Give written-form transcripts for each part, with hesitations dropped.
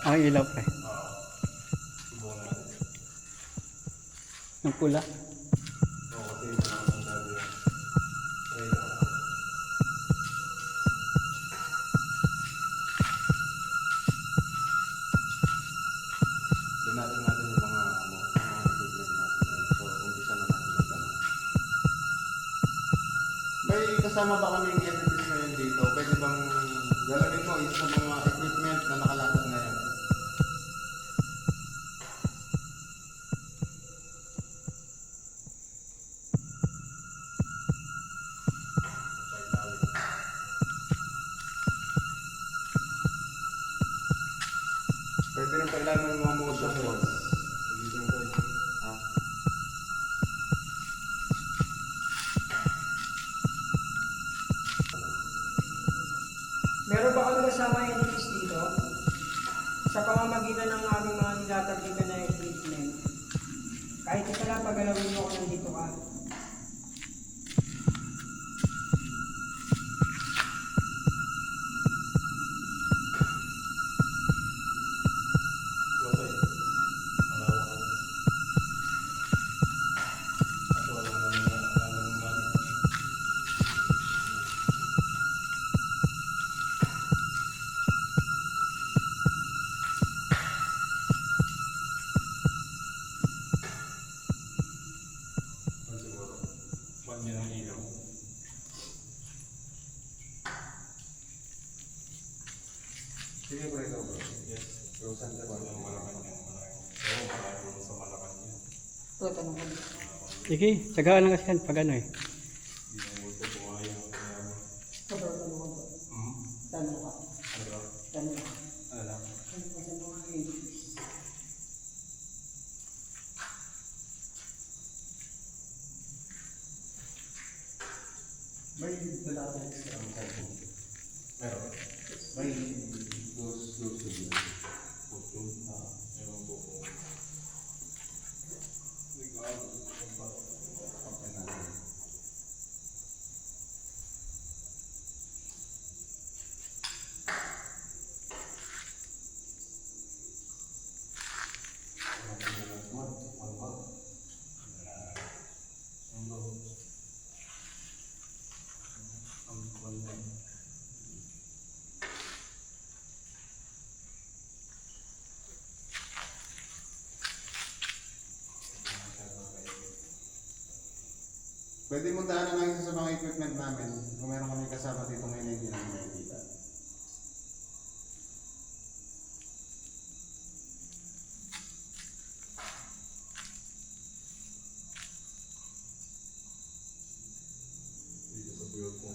Ang ilaw pre. Subukan natin. Yung pula. Oo, kasi yung mga sandali yan. Try lang. Dinatan natin yung mga equipment natin. So, umpisa na natin yung tanong. May kasama ba kaming entities ngayon dito? Pwede bang galawin mo isa sa mga equipment na nakalatag ngayon? Pwede rin pailaman ng mga motion boards. Ha? Meron ba kami kasama yung entities dito? Sa pamamagitan ng aming mga nilatag dito na equipment. Kahit isa lang pagalawin mo kung nandito ka. Wasay. Malawak ako. At wala nang gamit. Siguro. Pag niya ng ilaw. Sige bro, ikaw bro. Yes. Pero saan ka ba? Malacan yan. Oo, malacan sa Malacan yan. Ito, tanong ko. Sige, tsagaan lang kasi yan pag ano eh. Hindi na mo ito kung ayaw. Ito, bro, tanong ko. Hmm? Tanong ka. Ano ba? Tanong ka. Ano lang? Ano ka sa mga entities? May nalakas ka ang cellphone. Meron? May those to you. Photo? Ewan ko kung... Okay natin. Pwede mo daanan lang isa sa mga equipment namin kung meron kami kasama dito ngayon na hindi namin nakikita. Dito sa build ko.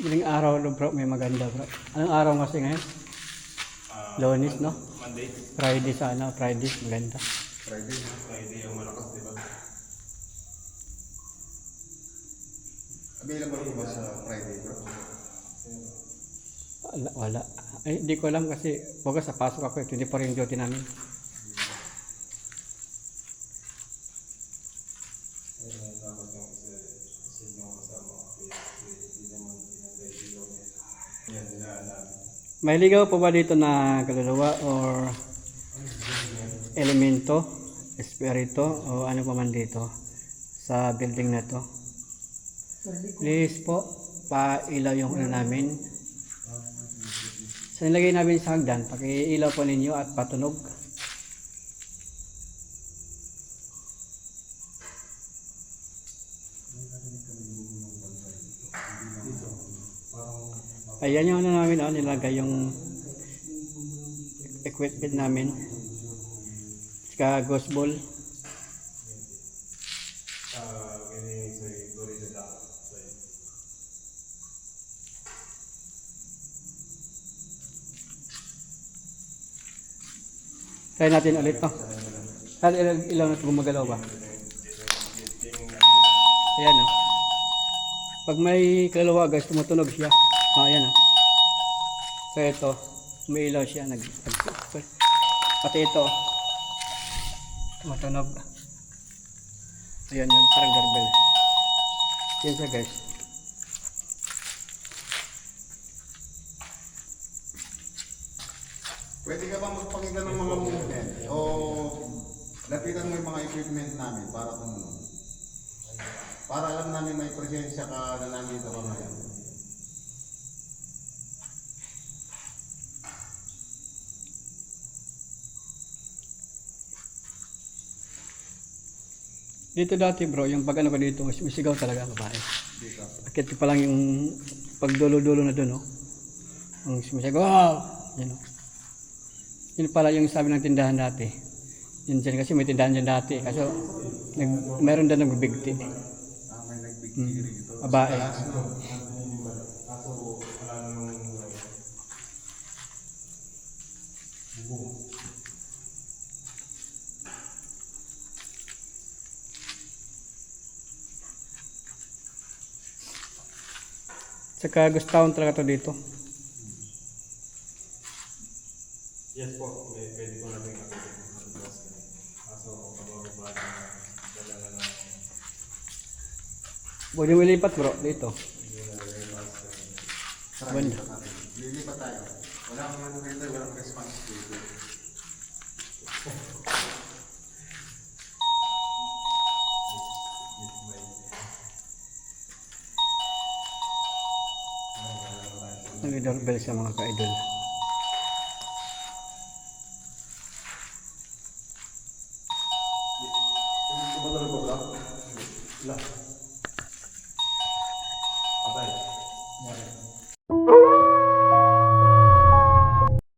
Galing araw no, bro, may maganda bro. Anong araw kasi ngayon? Lunes, no? Monday. Friday sana, Friday, maganda. Friday. Friday yung malakas, di ba? Available ko ba sa Friday, bro? Wala. Ay, di ko alam kasi baga sa pasok ako, 24 yung duty namin. Ayun, dapat yung isa yung kasama kasi hindi naman pinag-ideal niya. Yan, nilaan. May ligaw pa ba dito na kaluluwa or elemento, espiritu o ano pa man dito sa building na to? Please po, pailaw yung ano namin. Sa nilagay namin sa hagdan, pakiilaw po ninyo at patunog. Ayan yung ano namin, nilagay yung equipment namin. Saka ghost ball. Ganyan sa Dory sa dapat. Try natin ulit to. At ilaw na gumagalaw ba? Ayan o. Pag may kaluluwa guys, tumutunog siya. Ayan o. So ito, may ilaw siya. Pati ito, tumutunog. Ayan, nag-parang doorbell. Yan siya guys. Pwede ka ba magpakita ng mga movement? O lapitan mo yung mga equipment namin para tumunod. Para alam namin may presensya ka na nandito ka ngayon. Dito dati bro, yung pag ano ko dito, misigaw talaga ang babae. Dito. Akit ko pa lang yung pagdulo-dulo na doon, no? Ang sumisigaw, yan, no? Yun pala yung sabi ng tindahan dati. Yun dyan kasi may tindahan dyan dati. Kasi meron din nagbibigti. May nagbigti dito. Babae. Taas, no? Tsaka gusto taon talaga to dito. Yes po, pwede po namin mag-adjust kami. Kaso pababa na dala na Pwede mo ilipat bro, dito. Tara, dito natin. Lilipat tayo. Wala kang ano rito, walang response dito. Nag-doorbell sa mga ka-idol. Ito ba talaga ba? Wala.